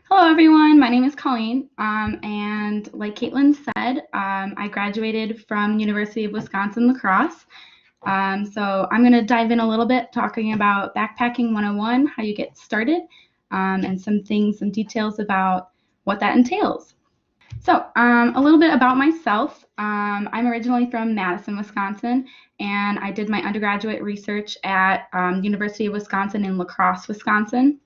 Hello, everyone. My name is Colleen, and like Caitlin said, I graduated from University of Wisconsin-La Crosse. So I'm going to dive in a little bit talking about backpacking 101, how you get started, and some details about what that entails. So a little bit about myself. I'm originally from Madison, Wisconsin, and I did my undergraduate research at University of Wisconsin in La Crosse, Wisconsin.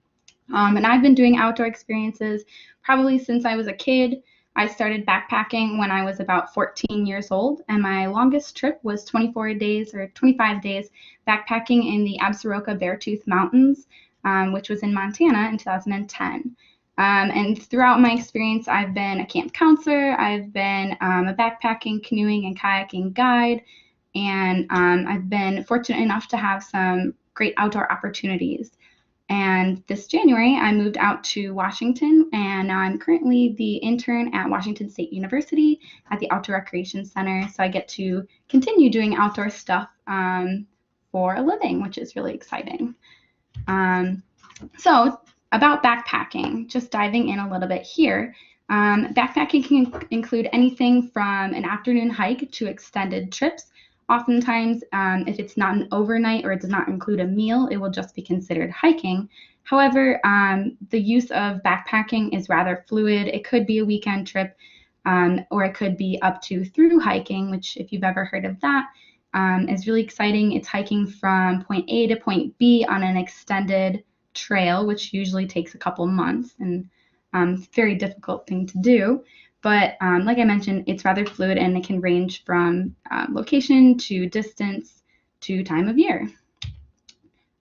And I've been doing outdoor experiences probably since I was a kid. I started backpacking when I was about 14 years old, and my longest trip was 24 days or 25 days backpacking in the Absaroka Beartooth Mountains, which was in Montana in 2010. And throughout my experience, I've been a camp counselor, I've been a backpacking, canoeing, and kayaking guide, and I've been fortunate enough to have some great outdoor opportunities. And this January, I moved out to Washington, and now I'm currently the intern at Washington State University at the Outdoor Recreation Center. So I get to continue doing outdoor stuff for a living, which is really exciting. So about backpacking, just diving in a little bit here. Backpacking can include anything from an afternoon hike to extended trips. Oftentimes, if it's not an overnight or it does not include a meal, it will just be considered hiking. However, the use of backpacking is rather fluid. It could be a weekend trip, or it could be up to through hiking, which, if you've ever heard of that, is really exciting. It's hiking from point A to point B on an extended trail, which usually takes a couple months, and very difficult thing to do. But like I mentioned, it's rather fluid and it can range from location to distance to time of year.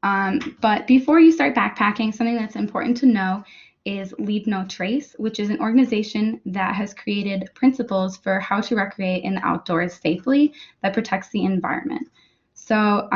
But before you start backpacking, something that's important to know is Leave No Trace, which is an organization that has created principles for how to recreate in the outdoors safely that protects the environment. So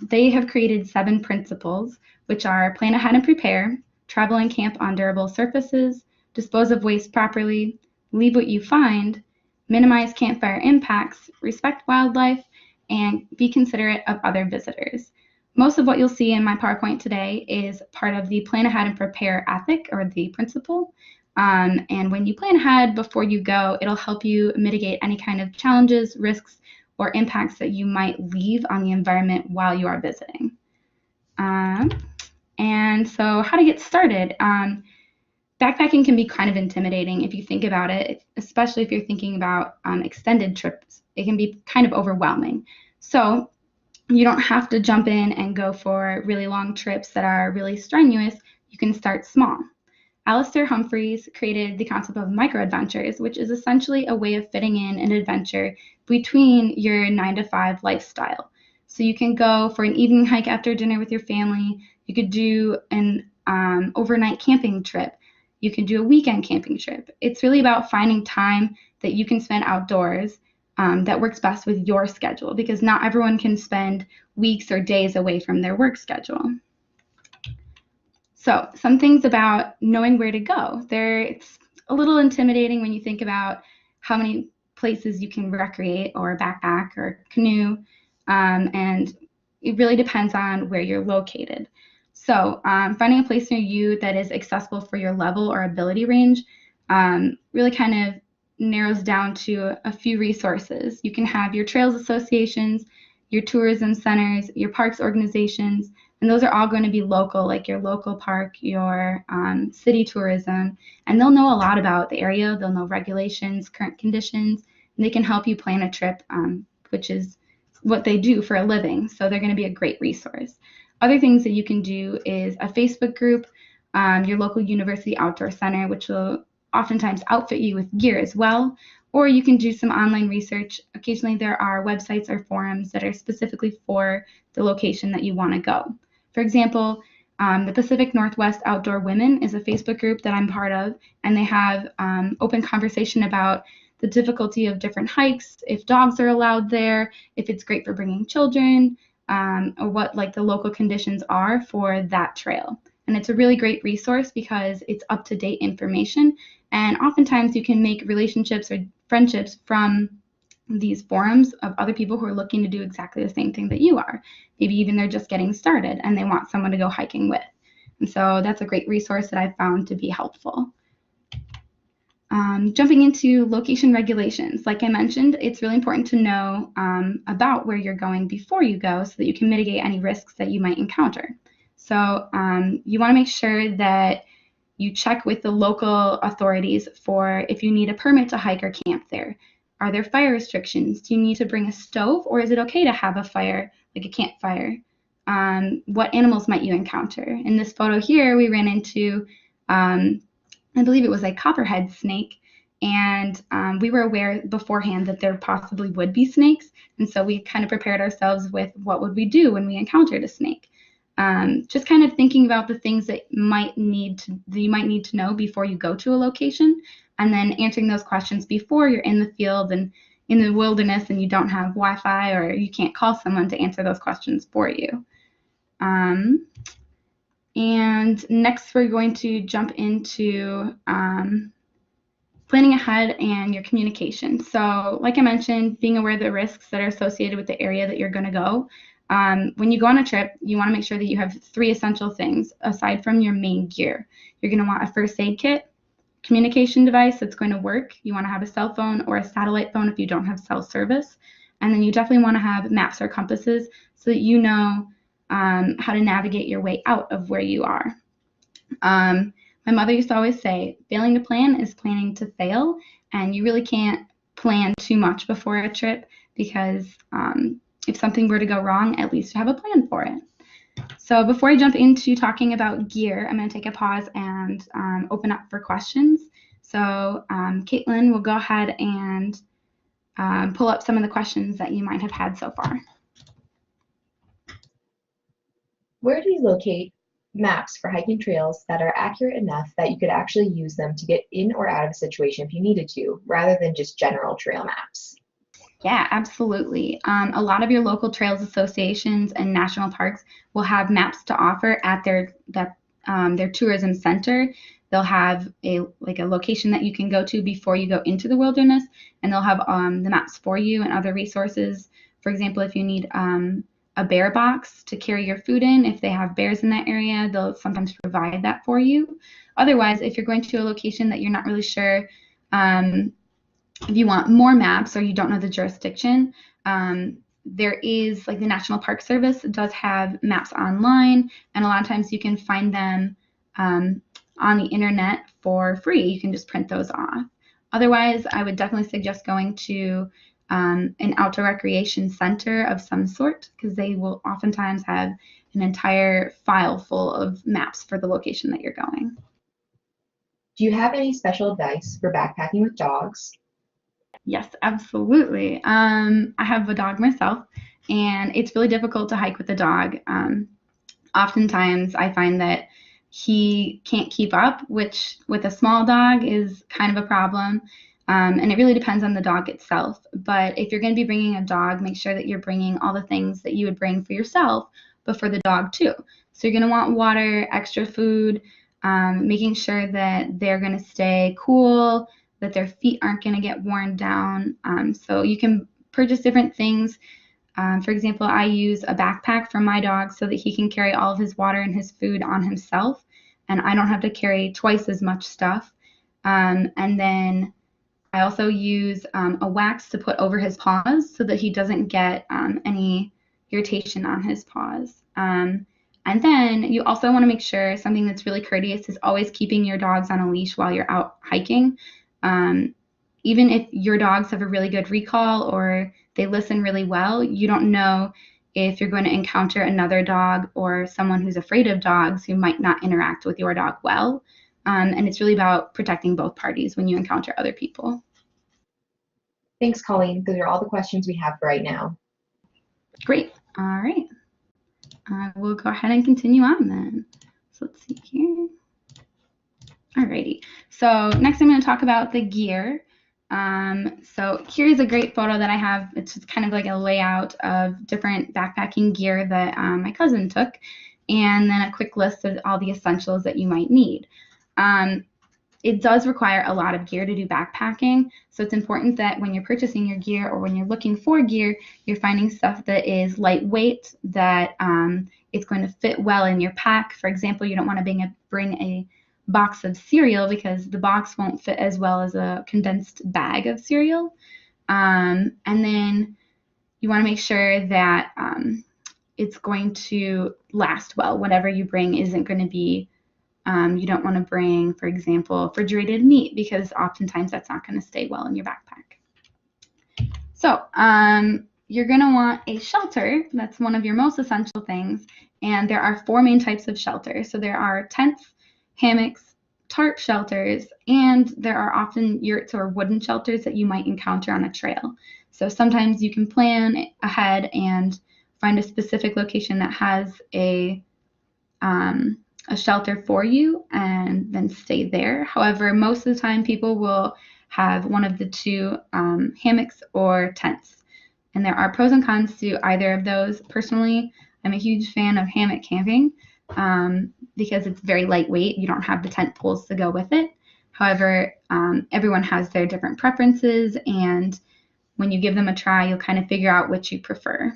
they have created 7 principles, which are plan ahead and prepare, travel and camp on durable surfaces, dispose of waste properly, leave what you find, minimize campfire impacts, respect wildlife, and be considerate of other visitors. Most of what you'll see in my PowerPoint today is part of the plan ahead and prepare ethic, or the principle. And when you plan ahead before you go, it'll help you mitigate any kind of challenges, risks, or impacts that you might leave on the environment while you are visiting. And so how to get started. Backpacking can be kind of intimidating if you think about it, especially if you're thinking about extended trips. It can be kind of overwhelming. So you don't have to jump in and go for really long trips that are really strenuous. You can start small. Alistair Humphreys created the concept of micro-adventures, which is essentially a way of fitting in an adventure between your 9-to-5 lifestyle. So you can go for an evening hike after dinner with your family. You could do an overnight camping trip. You can do a weekend camping trip. It's really about finding time that you can spend outdoors that works best with your schedule, because not everyone can spend weeks or days away from their work schedule. So some things about knowing where to go. It's a little intimidating when you think about how many places you can recreate or backpack or canoe, and it really depends on where you're located. So finding a place near you that is accessible for your level or ability range really kind of narrows down to a few resources. You can have your trails associations, your tourism centers, your parks organizations, and those are all going to be local, like your local park, your city tourism, and they'll know a lot about the area. They'll know regulations, current conditions, and they can help you plan a trip, which is what they do for a living. So they're going to be a great resource. Other things that you can do is a Facebook group, your local university outdoor center, which will oftentimes outfit you with gear as well, or you can do some online research. Occasionally there are websites or forums that are specifically for the location that you want to go. For example, the Pacific Northwest Outdoor Women is a Facebook group that I'm part of, and they have open conversation about the difficulty of different hikes, if dogs are allowed there, if it's great for bringing children, or what like the local conditions are for that trail. And it's a really great resource because it's up-to-date information, and oftentimes you can make relationships or friendships from these forums of other people who are looking to do exactly the same thing that you are. Maybe even they're just getting started and they want someone to go hiking with. And so that's a great resource that I've found to be helpful. Jumping into location regulations, like I mentioned, it's really important to know about where you're going before you go so that you can mitigate any risks that you might encounter. So you want to make sure that you check with the local authorities for if you need a permit to hike or camp there. Are there fire restrictions? Do you need to bring a stove, or is it okay to have a fire, like a campfire? What animals might you encounter? In this photo here, we ran into I believe it was a copperhead snake, and we were aware beforehand that there possibly would be snakes, and so we kind of prepared ourselves with what would we do when we encountered a snake. Just kind of thinking about the things that you might need to know before you go to a location, and then answering those questions before you're in the field and in the wilderness and you don't have Wi-Fi or you can't call someone to answer those questions for you. And next, we're going to jump into planning ahead and your communication. So like I mentioned, being aware of the risks that are associated with the area that you're going to go. When you go on a trip, you want to make sure that you have 3 essential things aside from your main gear. You're going to want a first aid kit, communication device that's going to work. You want to have a cell phone or a satellite phone if you don't have cell service. And then you definitely want to have maps or compasses so that you know how to navigate your way out of where you are. My mother used to always say, failing to plan is planning to fail, and you really can't plan too much before a trip because if something were to go wrong, at least you have a plan for it. So before I jump into talking about gear, I'm going to take a pause and open up for questions. So Caitlin will go ahead and pull up some of the questions that you might have had so far. Where do you locate maps for hiking trails that are accurate enough that you could actually use them to get in or out of a situation if you needed to, rather than just general trail maps? Yeah, absolutely. A lot of your local trails associations and national parks will have maps to offer at their tourism center. They'll have a location that you can go to before you go into the wilderness, and they'll have the maps for you and other resources. For example, if you need a bear box to carry your food in, if they have bears in that area, they'll sometimes provide that for you. Otherwise, if you're going to a location that you're not really sure if you want more maps or you don't know the jurisdiction, there is, like, the National Park Service does have maps online, and a lot of times you can find them on the internet for free. You can just print those off. Otherwise, I would definitely suggest going to an outdoor recreation center of some sort, because they will oftentimes have an entire file full of maps for the location that you're going. Do you have any special advice for backpacking with dogs? Yes, absolutely. I have a dog myself, and it's really difficult to hike with a dog. Oftentimes, I find that he can't keep up, which with a small dog is kind of a problem. And it really depends on the dog itself. But if you're going to be bringing a dog, make sure that you're bringing all the things that you would bring for yourself, but for the dog too. So you're going to want water, extra food, making sure that they're going to stay cool, that their feet aren't going to get worn down. So you can purchase different things. For example, I use a backpack for my dog so that he can carry all of his water and his food on himself, and I don't have to carry twice as much stuff. And then I also use a wax to put over his paws so that he doesn't get any irritation on his paws. And then you also want to make sure, something that's really courteous is always keeping your dogs on a leash while you're out hiking. Even if your dogs have a really good recall or they listen really well, you don't know if you're going to encounter another dog or someone who's afraid of dogs who might not interact with your dog well. And it's really about protecting both parties when you encounter other people. Thanks, Colleen. Those are all the questions we have for right now. Great. All right. We'll go ahead and continue on then. So let's see here. Alrighty. So next I'm going to talk about the gear. So here's a great photo that I have. It's just kind of like a layout of different backpacking gear that my cousin took, and then a quick list of all the essentials that you might need. It does require a lot of gear to do backpacking, so it's important that when you're purchasing your gear or when you're looking for gear, you're finding stuff that is lightweight, that it's going to fit well in your pack. For example, you don't want to bring a box of cereal because the box won't fit as well as a condensed bag of cereal. And then you want to make sure that it's going to last well. Whatever you bring isn't going to be, you don't want to bring, for example, refrigerated meat because oftentimes that's not going to stay well in your backpack. So you're going to want a shelter. That's one of your most essential things. And there are 4 main types of shelter. So there are tents, hammocks, tarp shelters, and there are often yurts or wooden shelters that you might encounter on a trail. So sometimes you can plan ahead and find a specific location that has a shelter for you and then stay there. However, most of the time people will have one of the 2 hammocks or tents. And there are pros and cons to either of those. Personally, I'm a huge fan of hammock camping because it's very lightweight. You don't have the tent poles to go with it. However, everyone has their different preferences, and when you give them a try, you'll kind of figure out which you prefer.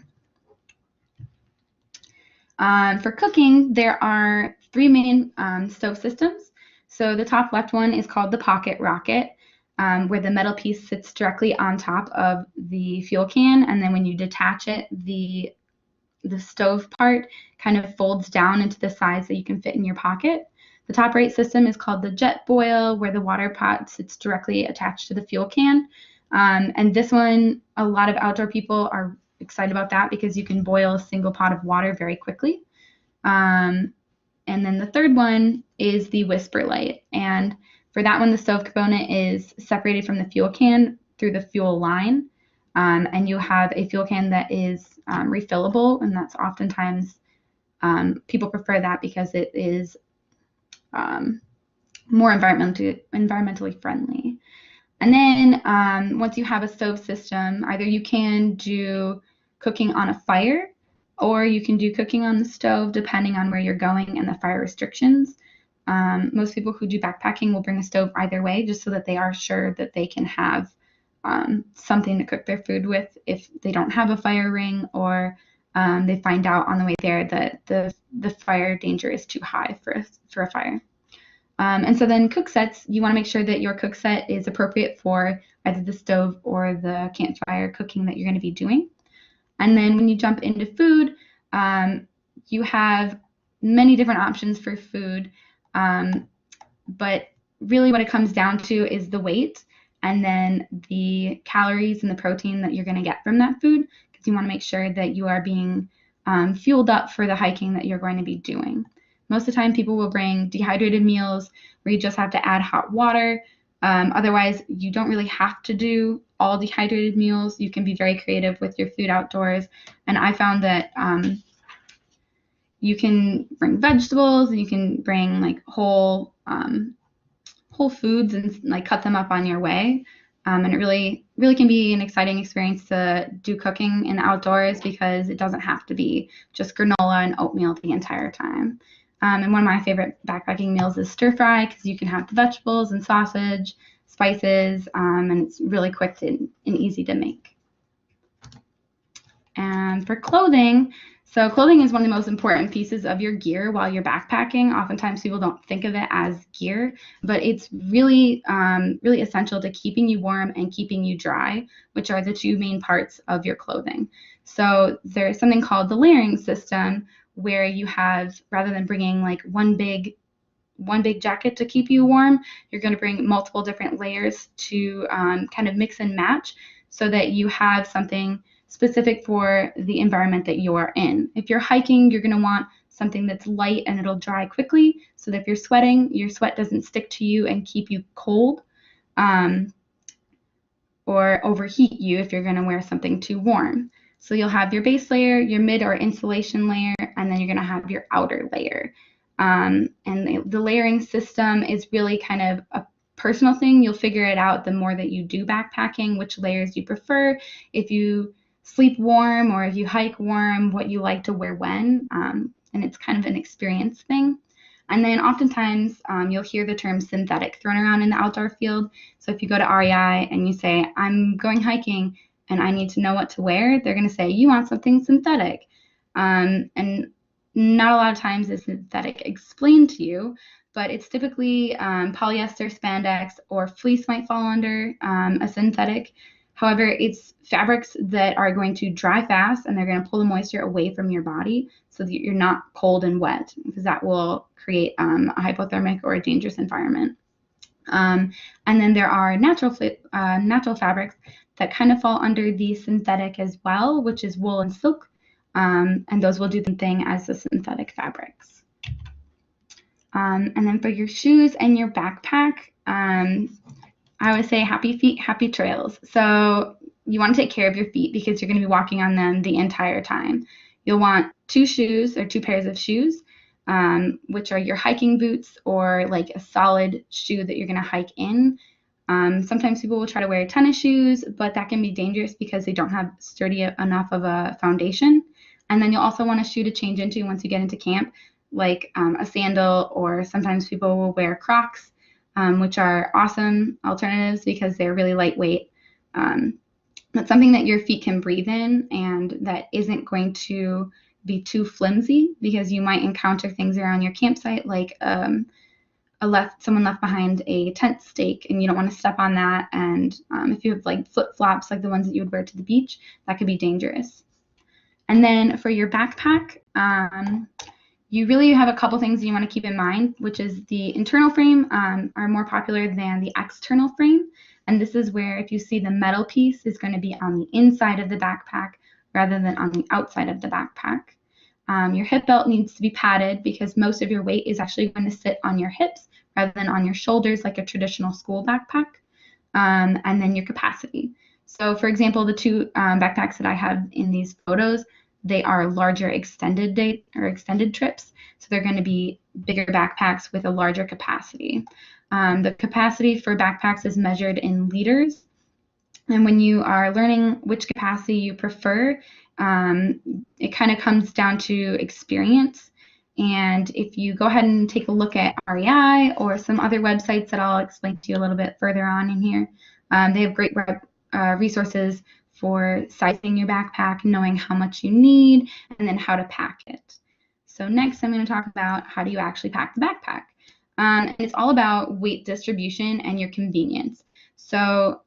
For cooking, there are 3 main stove systems. So the top left one is called the pocket rocket, where the metal piece sits directly on top of the fuel can, and then when you detach it, the stove part kind of folds down into the size that you can fit in your pocket. The top right system is called the jet boil, where the water pot sits directly attached to the fuel can. And this one, a lot of outdoor people are excited about that because you can boil a single pot of water very quickly. And then the third one is the whisper light. And for that one, the stove component is separated from the fuel can through the fuel line. And you have a fuel can that is refillable, and that's oftentimes people prefer that because it is more environmentally friendly. And then once you have a stove system, either you can do cooking on a fire or you can do cooking on the stove depending on where you're going and the fire restrictions. Most people who do backpacking will bring a stove either way just so that they are sure that they can have something to cook their food with if they don't have a fire ring or they find out on the way there that the fire danger is too high for a fire. And so then cook sets, you want to make sure that your cook set is appropriate for either the stove or the campfire cooking that you're going to be doing. And then when you jump into food, you have many different options for food, but really what it comes down to is the weight and then the calories and the protein that you're going to get from that food, because you want to make sure that you are being fueled up for the hiking that you're going to be doing. Most of the time, people will bring dehydrated meals where you just have to add hot water. Otherwise, you don't really have to do all dehydrated meals. You can be very creative with your food outdoors. And I found that you can bring vegetables and you can bring like whole foods and like cut them up on your way. And it really can be an exciting experience to do cooking in the outdoors because it doesn't have to be just granola and oatmeal the entire time. And one of my favorite backpacking meals is stir fry because you can have the vegetables and sausage, spices, and it's really quick and easy to make. And for clothing, so clothing is one of the most important pieces of your gear while you're backpacking. Oftentimes people don't think of it as gear, but it's really, really essential to keeping you warm and keeping you dry, which are the 2 main parts of your clothing. So there's something called the layering system, where you have, rather than bringing like one big jacket to keep you warm, you're going to bring multiple different layers to kind of mix and match so that you have something specific for the environment that you are in. If you're hiking, you're going to want something that's light and it'll dry quickly so that if you're sweating, your sweat doesn't stick to you and keep you cold or overheat you if you're going to wear something too warm. So you'll have your base layer, your mid or insulation layer, and then you're going to have your outer layer. And the layering system is really kind of a personal thing. You'll figure it out the more that you do backpacking, which layers you prefer. If you sleep warm or if you hike warm, what you like to wear when. And it's kind of an experience thing. And then oftentimes you'll hear the term synthetic thrown around in the outdoor field. So if you go to REI and you say, I'm going hiking, and I need to know what to wear, they're going to say, you want something synthetic. And not a lot of times is synthetic explained to you, but it's typically polyester, spandex, or fleece might fall under a synthetic. However, it's fabrics that are going to dry fast and they're going to pull the moisture away from your body so that you're not cold and wet, because that will create a hypothermic or a dangerous environment. And then there are natural fabrics that kind of fall under the synthetic as well, which is wool and silk. And those will do the thing as the synthetic fabrics. And then for your shoes and your backpack, I would say happy feet, happy trails. So you want to take care of your feet because you're going to be walking on them the entire time. You'll want 2 shoes or 2 pairs of shoes, which are your hiking boots or like a solid shoe that you're going to hike in. Sometimes people will try to wear tennis shoes, but that can be dangerous because they don't have sturdy enough of a foundation. And then you'll also want a shoe to change into once you get into camp, like a sandal, or sometimes people will wear Crocs, which are awesome alternatives because they're really lightweight. That's something that your feet can breathe in and that isn't going to be too flimsy, because you might encounter things around your campsite like someone left behind a tent stake and you don't want to step on that. And if you have like flip-flops like the ones that you would wear to the beach, that could be dangerous. And then for your backpack, you really have a couple things you want to keep in mind, which is the internal frame are more popular than the external frame. And this is where, if you see, the metal piece is going to be on the inside of the backpack rather than on the outside of the backpack. Your hip belt needs to be padded because most of your weight is actually going to sit on your hips rather than on your shoulders like a traditional school backpack. And then your capacity. So for example, the 2 backpacks that I have in these photos, they are larger extended trips. So they're going to be bigger backpacks with a larger capacity. The capacity for backpacks is measured in liters. And when you are learning which capacity you prefer, it kind of comes down to experience. And if you go ahead and take a look at REI or some other websites that I'll explain to you a little bit further on in here, they have great resources for sizing your backpack, knowing how much you need, and then how to pack it. So next, I'm going to talk about how do you actually pack the backpack. And it's all about weight distribution and your convenience. So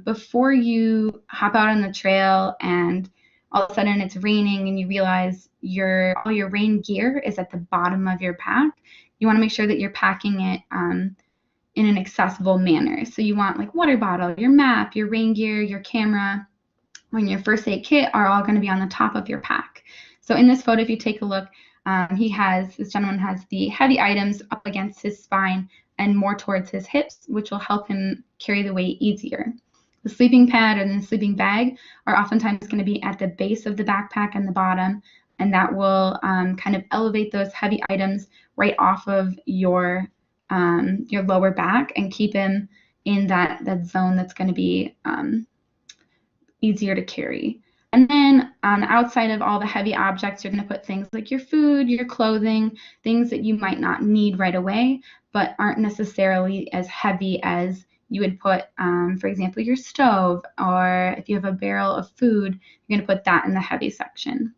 before you hop out on the trail and all of a sudden it's raining and you realize all your rain gear is at the bottom of your pack, you want to make sure that you're packing it in an accessible manner. So you want like water bottle, your map, your rain gear, your camera, and your first aid kit are all going to be on the top of your pack. So in this photo, if you take a look, this gentleman has the heavy items up against his spine and more towards his hips, which will help him carry the weight easier. The sleeping pad and the sleeping bag are oftentimes going to be at the base of the backpack and the bottom, and that will kind of elevate those heavy items right off of your lower back and keep him in that zone that's going to be easier to carry. And then on the outside of all the heavy objects, you're going to put things like your food, your clothing, things that you might not need right away, but aren't necessarily as heavy as you would put, for example, your stove, or if you have a barrel of food, you're going to put that in the heavy section.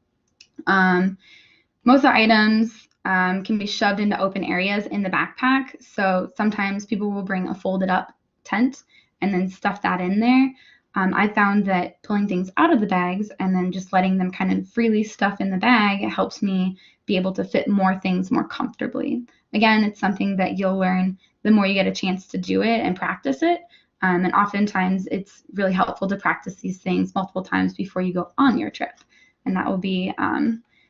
Most of the items can be shoved into open areas in the backpack. So sometimes people will bring a folded up tent and then stuff that in there. I found that pulling things out of the bags and then just letting them kind of freely stuff in the bag, it helps me be able to fit more things more comfortably. Again, it's something that you'll learn the more you get a chance to do it and practice it. And oftentimes it's really helpful to practice these things multiple times before you go on your trip. And that will be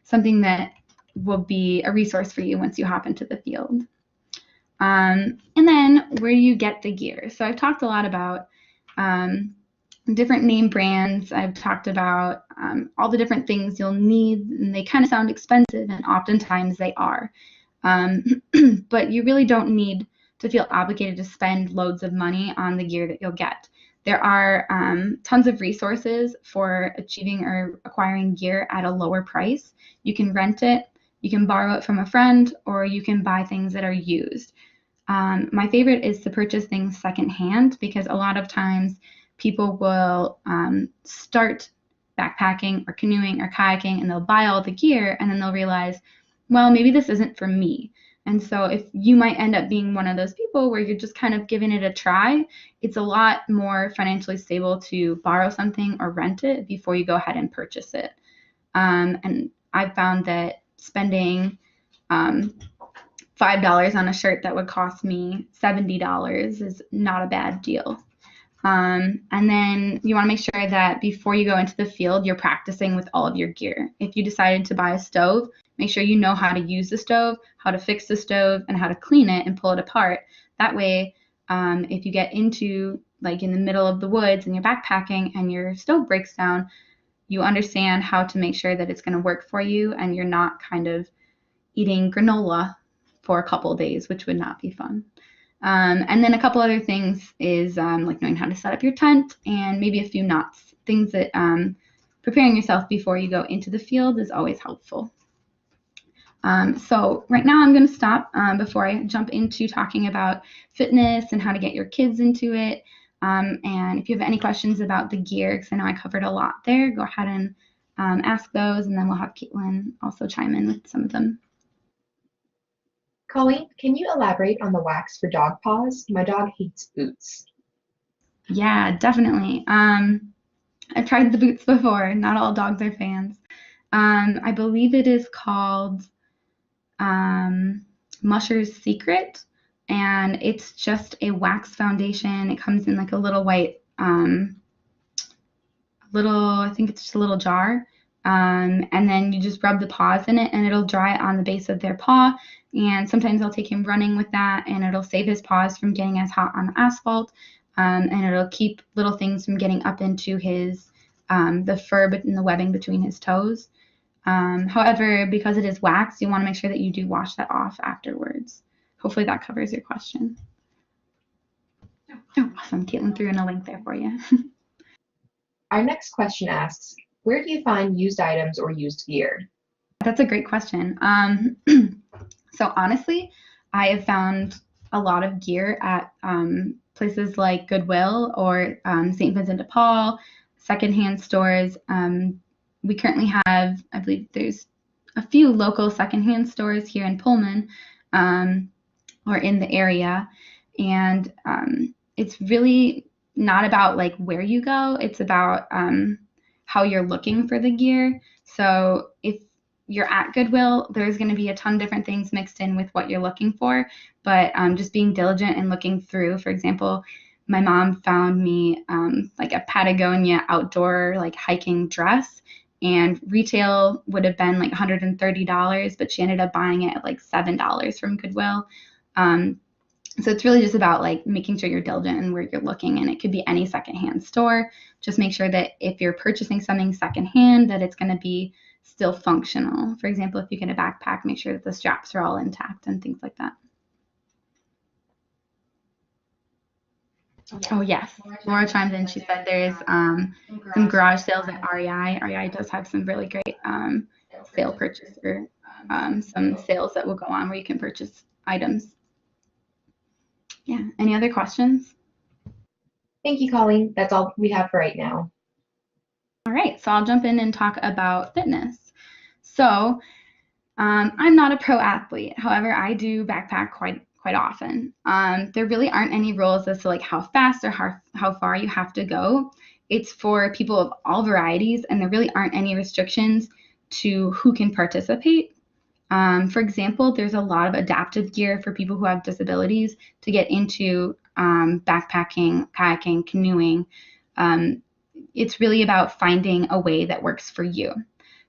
something that will be a resource for you once you hop into the field. And then where you get the gear. So I've talked a lot about different name brands. I've talked about all the different things you'll need, and they kind of sound expensive, and oftentimes they are. But you really don't need to feel obligated to spend loads of money on the gear that you'll get. There are tons of resources for achieving or acquiring gear at a lower price. You can rent it, you can borrow it from a friend, or you can buy things that are used. My favorite is to purchase things secondhand, because a lot of times people will start backpacking or canoeing or kayaking and they'll buy all the gear and then they'll realize, well, maybe this isn't for me. And so if you might end up being one of those people where you're just kind of giving it a try, it's a lot more financially stable to borrow something or rent it before you go ahead and purchase it. And I've found that spending $5 on a shirt that would cost me $70 is not a bad deal. And then you want to make sure that before you go into the field, you're practicing with all of your gear. If you decided to buy a stove, make sure you know how to use the stove, how to fix the stove, and how to clean it and pull it apart. That way, if you get into like in the middle of the woods and you're backpacking and your stove breaks down, you understand how to make sure that it's going to work for you and you're not kind of eating granola for a couple of days, which would not be fun. And then a couple other things is like knowing how to set up your tent and maybe a few knots, things that preparing yourself before you go into the field is always helpful. So right now I'm going to stop before I jump into talking about fitness and how to get your kids into it. And if you have any questions about the gear, because I know I covered a lot there, go ahead and ask those, and then we'll have Caitlin also chime in with some of them. Colleen, can you elaborate on the wax for dog paws? My dog hates boots. Yeah, definitely. I've tried the boots before. Not all dogs are fans. I believe it is called Musher's Secret, and it's just a wax foundation. It comes in like a little white, I think it's just a little jar. And then you just rub the paws in it and it'll dry on the base of their paw. And sometimes I'll take him running with that and it'll save his paws from getting as hot on the asphalt. And it'll keep little things from getting up into his, the fur and the webbing between his toes. However, because it is wax, you want to make sure that you do wash that off afterwards. Hopefully that covers your question. Oh, awesome. Caitlin threw in a link there for you. Our next question asks, where do you find used items or used gear? That's a great question. So honestly, I have found a lot of gear at places like Goodwill or St. Vincent de Paul, secondhand stores. We currently have, I believe there's a few local secondhand stores here in Pullman or in the area. And it's really not about like where you go. It's about how you're looking for the gear. So if you're at Goodwill, there's going to be a ton of different things mixed in with what you're looking for. But just being diligent and looking through, for example, my mom found me like a Patagonia outdoor like hiking dress, and retail would have been like $130, but she ended up buying it at like $7 from Goodwill. So it's really just about like making sure you're diligent in where you're looking, and it could be any secondhand store. Just make sure that if you're purchasing something secondhand, that it's going to be still functional. For example, if you get a backpack, make sure that the straps are all intact and things like that. Oh yes, Laura chimed in. She said there's some garage sales at REI. REI does have some really great sale purchase or some sales that will go on where you can purchase items. Yeah, any other questions? Thank you, Colleen. That's all we have for right now. All right, so I'll jump in and talk about fitness. So I'm not a pro athlete. However, I do backpack quite often. There really aren't any rules as to like how fast or how far you have to go. It's for people of all varieties, and there really aren't any restrictions to who can participate. For example, there's a lot of adaptive gear for people who have disabilities to get into backpacking, kayaking, canoeing. It's really about finding a way that works for you.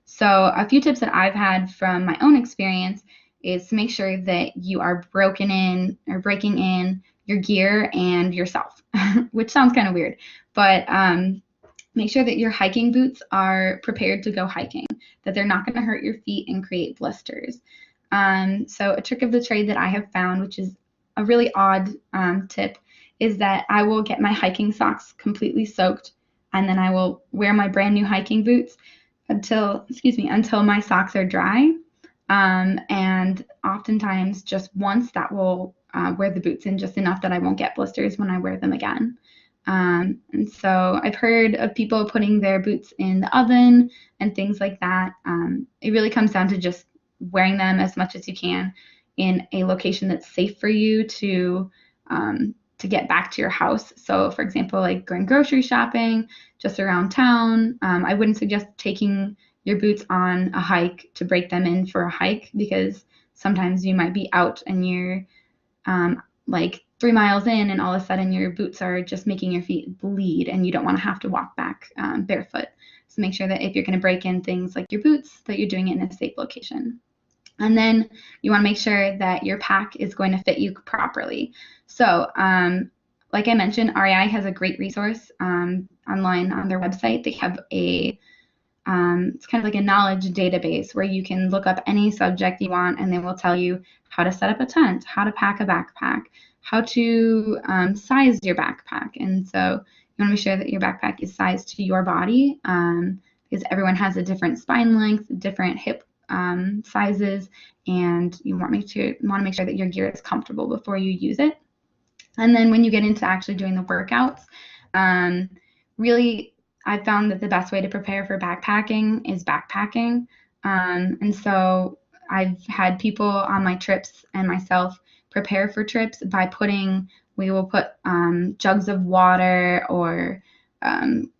So a few tips that I've had from my own experience is to make sure that you are breaking in your gear and yourself, which sounds kind of weird, but make sure that your hiking boots are prepared to go hiking, that they're not going to hurt your feet and create blisters. So a trick of the trade that I have found, which is a really odd tip, is that I will get my hiking socks completely soaked, and then I will wear my brand new hiking boots until my socks are dry. And oftentimes just once that will wear the boots in just enough that I won't get blisters when I wear them again. And so I've heard of people putting their boots in the oven and things like that. It really comes down to just wearing them as much as you can. in a location that's safe for you to get back to your house. So for example, like going grocery shopping just around town, I wouldn't suggest taking your boots on a hike to break them in for a hike, because sometimes you might be out and you're like 3 miles in and all of a sudden your boots are just making your feet bleed and you don't want to have to walk back barefoot. So make sure that if you're going to break in things like your boots, that you're doing it in a safe location. And then you want to make sure that your pack is going to fit you properly. So like I mentioned, REI has a great resource online on their website. They have it's kind of like a knowledge database where you can look up any subject you want, and they will tell you how to set up a tent, how to pack a backpack, how to size your backpack. And so you want to make sure that your backpack is sized to your body, because everyone has a different spine length, different hip sizes, and you want to make sure that your gear is comfortable before you use it. And then when you get into actually doing the workouts, really, I've found that the best way to prepare for backpacking is backpacking. And so I've had people on my trips and myself prepare for trips by we will put jugs of water or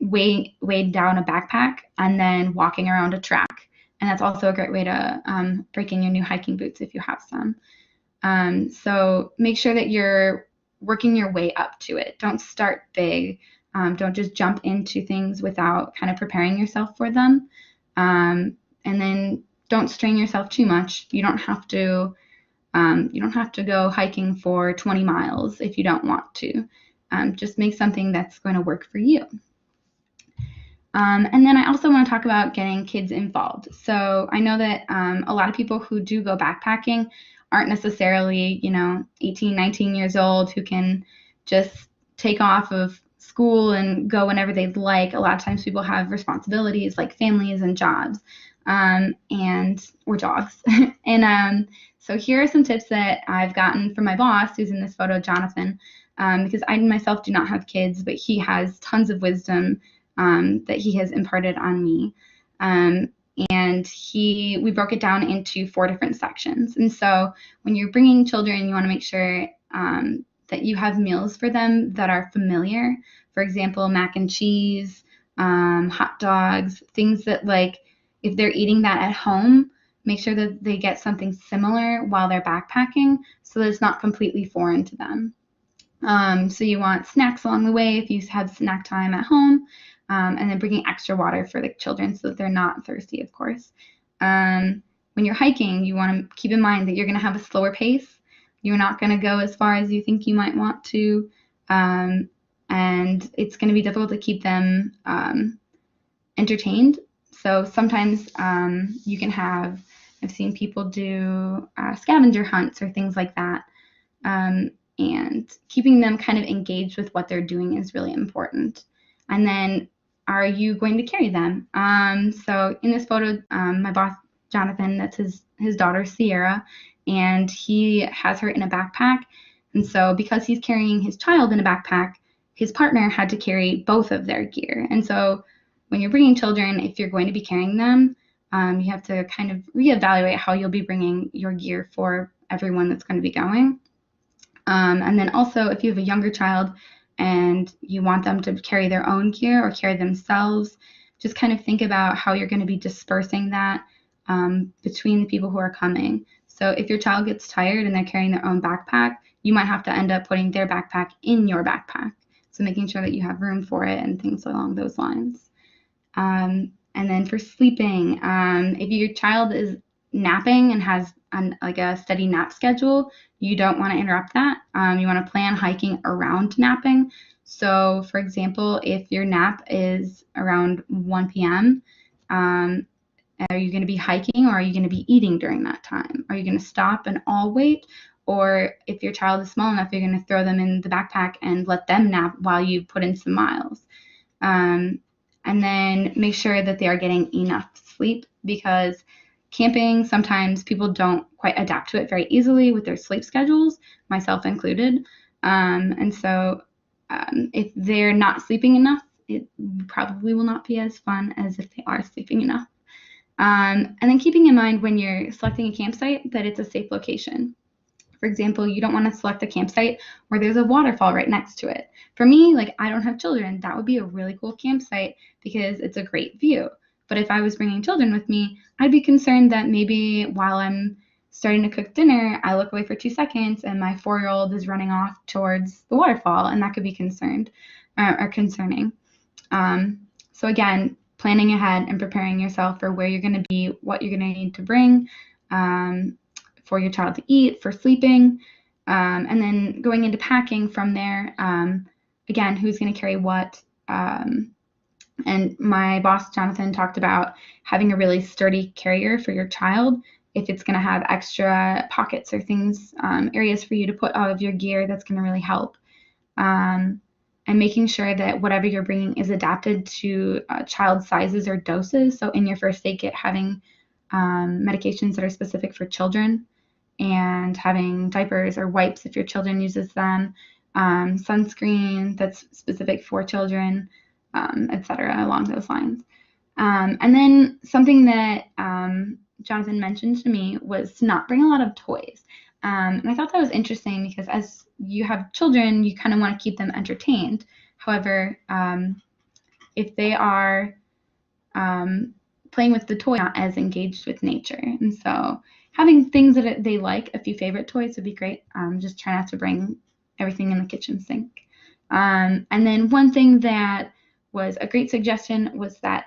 weighed down a backpack and then walking around a track. And that's also a great way to break in your new hiking boots if you have some. So make sure that you're working your way up to it. Don't start big. Don't just jump into things without kind of preparing yourself for them. And then don't strain yourself too much. You don't have to go hiking for 20 miles if you don't want to. Just make something that's going to work for you. And then I also want to talk about getting kids involved. So I know that a lot of people who do go backpacking aren't necessarily, 18, 19 years old who can just take off of school and go whenever they'd like. A lot of times people have responsibilities like families and jobs or dogs. And so here are some tips that I've gotten from my boss, who's in this photo, Jonathan, because I myself do not have kids, but he has tons of wisdom that he has imparted on me. And we broke it down into 4 different sections. And so when you're bringing children, you want to make sure that you have meals for them that are familiar. For example, mac and cheese, hot dogs, things that, like, if they're eating that at home, make sure that they get something similar while they're backpacking so that it's not completely foreign to them. So you want snacks along the way if you have snack time at home, and then bringing extra water for the children so that they're not thirsty, of course. When you're hiking, you want to keep in mind that you're going to have a slower pace. You're not going to go as far as you think you might want to, and it's going to be difficult to keep them entertained. So sometimes you can I've seen people do scavenger hunts or things like that. And keeping them kind of engaged with what they're doing is really important. And then, are you going to carry them? So in this photo, my boss, Jonathan, that's his daughter, Sierra, and he has her in a backpack. And so because he's carrying his child in a backpack, his partner had to carry both of their gear. And so when you're bringing children, if you're going to be carrying them, you have to kind of reevaluate how you'll be bringing your gear for everyone that's going to be going. And then also, if you have a younger child and you want them to carry their own gear or carry themselves, just kind of think about how you're going to be dispersing that between the people who are coming. So if your child gets tired and they're carrying their own backpack, you might have to end up putting their backpack in your backpack. So making sure that you have room for it and things along those lines. And then for sleeping, if your child is napping and has like a steady nap schedule, you don't want to interrupt that. You want to plan hiking around napping. So for example, if your nap is around 1 p.m., are you going to be hiking, or are you going to be eating during that time? Are you going to stop and all wait? Or if your child is small enough, you're going to throw them in the backpack and let them nap while you put in some miles. And then make sure that they are getting enough sleep, because camping, sometimes people don't quite adapt to it very easily with their sleep schedules, myself included. And so if they're not sleeping enough, it probably will not be as fun as if they are sleeping enough. And then keeping in mind when you're selecting a campsite that it's a safe location. For example, you don't want to select a campsite where there's a waterfall right next to it. For me, like, I don't have children. That would be a really cool campsite because it's a great view. But if I was bringing children with me, I'd be concerned that maybe while I'm starting to cook dinner, I look away for 2 seconds and my 4-year-old is running off towards the waterfall, and that could be concerned or concerning. So again, planning ahead and preparing yourself for where you're going to be, what you're going to need to bring for your child to eat, for sleeping, and then going into packing from there. Again, who's going to carry what? And my boss, Jonathan, talked about having a really sturdy carrier for your child if it's going to have extra pockets or things, areas for you to put all of your gear. That's going to really help. And making sure that whatever you're bringing is adapted to child sizes or doses. So in your first aid kit, having medications that are specific for children, and having diapers or wipes if your children uses them, sunscreen that's specific for children, etc., along those lines. And then something that Jonathan mentioned to me was to not bring a lot of toys. And I thought that was interesting because as you have children, you kind of want to keep them entertained. However, if they are playing with the toy, not as engaged with nature. And so having things that they like, a few favorite toys would be great. Just try not to bring everything in the kitchen sink. And then one thing that was a great suggestion was that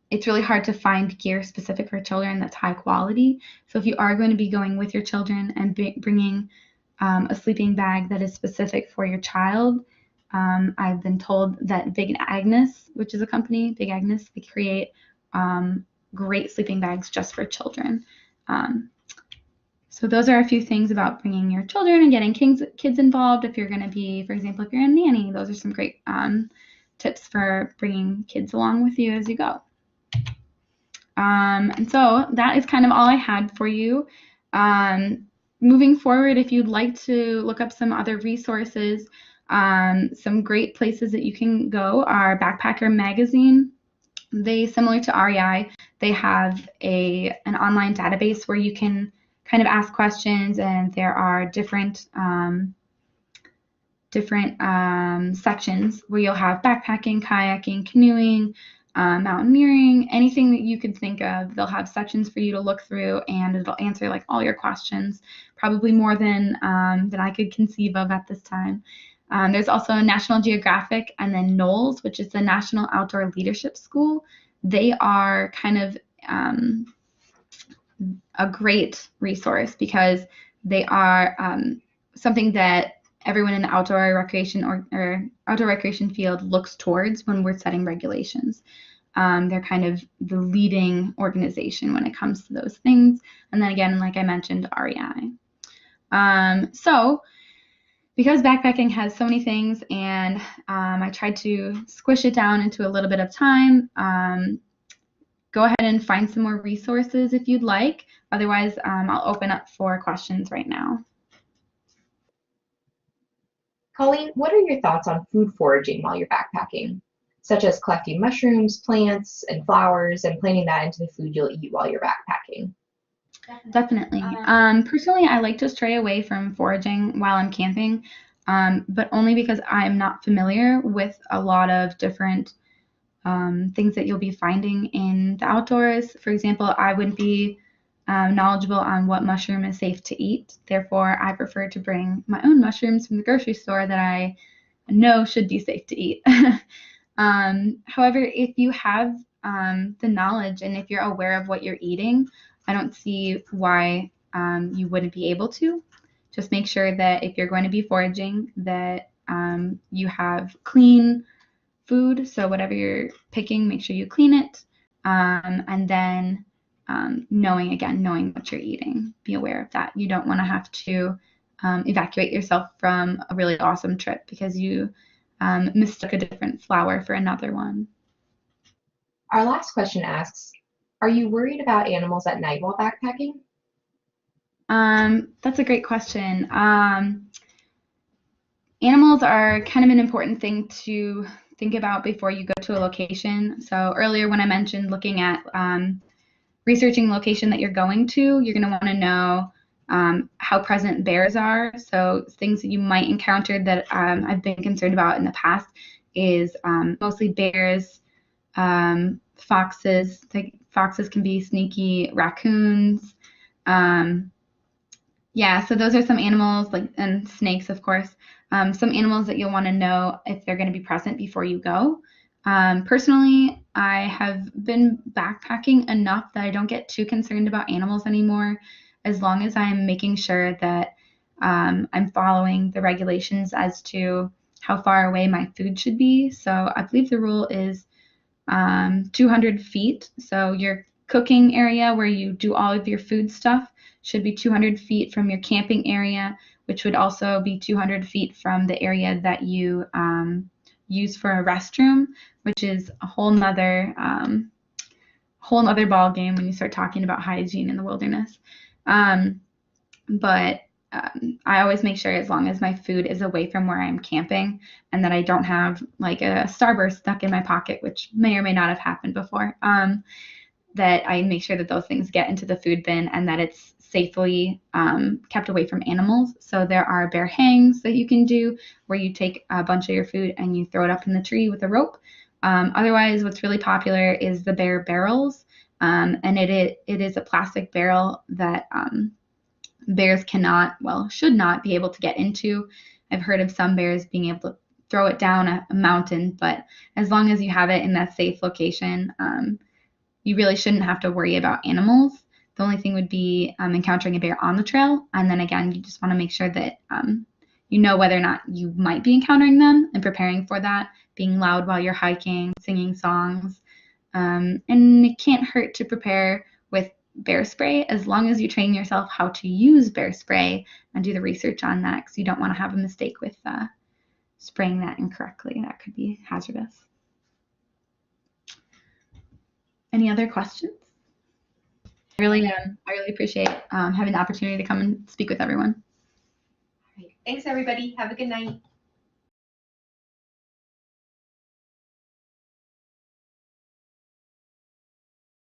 it's really hard to find gear specific for children that's high quality. So if you are going to be going with your children and bringing a sleeping bag that is specific for your child, I've been told that Big Agnes, which is a company, Big Agnes, they create great sleeping bags just for children. So those are a few things about bringing your children and getting kids involved. If you're going to be, for example, if you're a nanny, those are some great tips for bringing kids along with you as you go. And so that is kind of all I had for you. Moving forward, if you'd like to look up some other resources, some great places that you can go are Backpacker Magazine. They, similar to REI, they have an online database where you can kind of ask questions, and there are different sections where you'll have backpacking, kayaking, canoeing, mountaineering, anything that you could think of. They'll have sections for you to look through, and it'll answer like all your questions, probably more than I could conceive of at this time. There's also National Geographic, and then NOLS, which is the National Outdoor Leadership School. They are kind of a great resource because they are something that everyone in the outdoor recreation or outdoor recreation field looks towards when we're setting regulations. They're kind of the leading organization when it comes to those things. And then again, like I mentioned, REI. So because backpacking has so many things, and I tried to squish it down into a little bit of time, go ahead and find some more resources if you'd like. Otherwise, I'll open up for questions right now. Colleen, what are your thoughts on food foraging while you're backpacking, such as collecting mushrooms, plants, and flowers, and planting that into the food you'll eat while you're backpacking? Definitely. Personally, I like to stray away from foraging while I'm camping, but only because I'm not familiar with a lot of different things that you'll be finding in the outdoors. For example, I wouldn't be knowledgeable on what mushroom is safe to eat. Therefore, I prefer to bring my own mushrooms from the grocery store that I know should be safe to eat. However, if you have the knowledge and if you're aware of what you're eating, I don't see why you wouldn't be able to. Just make sure that if you're going to be foraging, that you have clean food. So whatever you're picking, make sure you clean it. And then knowing what you're eating, be aware of that. You don't want to have to evacuate yourself from a really awesome trip because you mistook a different flower for another one. Our last question asks, are you worried about animals at night while backpacking? That's a great question. Animals are kind of an important thing to think about before you go to a location. So earlier when I mentioned looking at researching the location that you're going to, you're going to want to know how present bears are. So things that you might encounter that I've been concerned about in the past is mostly bears, foxes. Foxes can be sneaky, raccoons. Yeah, so those are some animals, and snakes, of course. Some animals that you'll want to know if they're going to be present before you go. Personally, I have been backpacking enough that I don't get too concerned about animals anymore, as long as I'm making sure that I'm following the regulations as to how far away my food should be. So I believe the rule is 200 feet. So your cooking area where you do all of your food stuff should be 200 feet from your camping area, which would also be 200 feet from the area that you use for a restroom, which is a whole nother ball game when you start talking about hygiene in the wilderness. But I always make sure, as long as my food is away from where I'm camping and that I don't have like a Starburst stuck in my pocket, which may or may not have happened before, that I make sure that those things get into the food bin and that it's safely kept away from animals. So there are bear hangs that you can do where you take a bunch of your food and you throw it up in the tree with a rope. Otherwise, what's really popular is the bear barrels, and it is a plastic barrel that bears cannot, well, should not be able to get into. I've heard of some bears being able to throw it down a mountain, but as long as you have it in that safe location, you really shouldn't have to worry about animals. The only thing would be encountering a bear on the trail. And then again, you just want to make sure that you know whether or not you might be encountering them and preparing for that, being loud while you're hiking, singing songs. And it can't hurt to prepare with bear spray, as long as you train yourself how to use bear spray and do the research on that, because you don't want to have a mistake with spraying that incorrectly. That could be hazardous. Any other questions? I really appreciate having the opportunity to come and speak with everyone. All right. Thanks, everybody. Have a good night.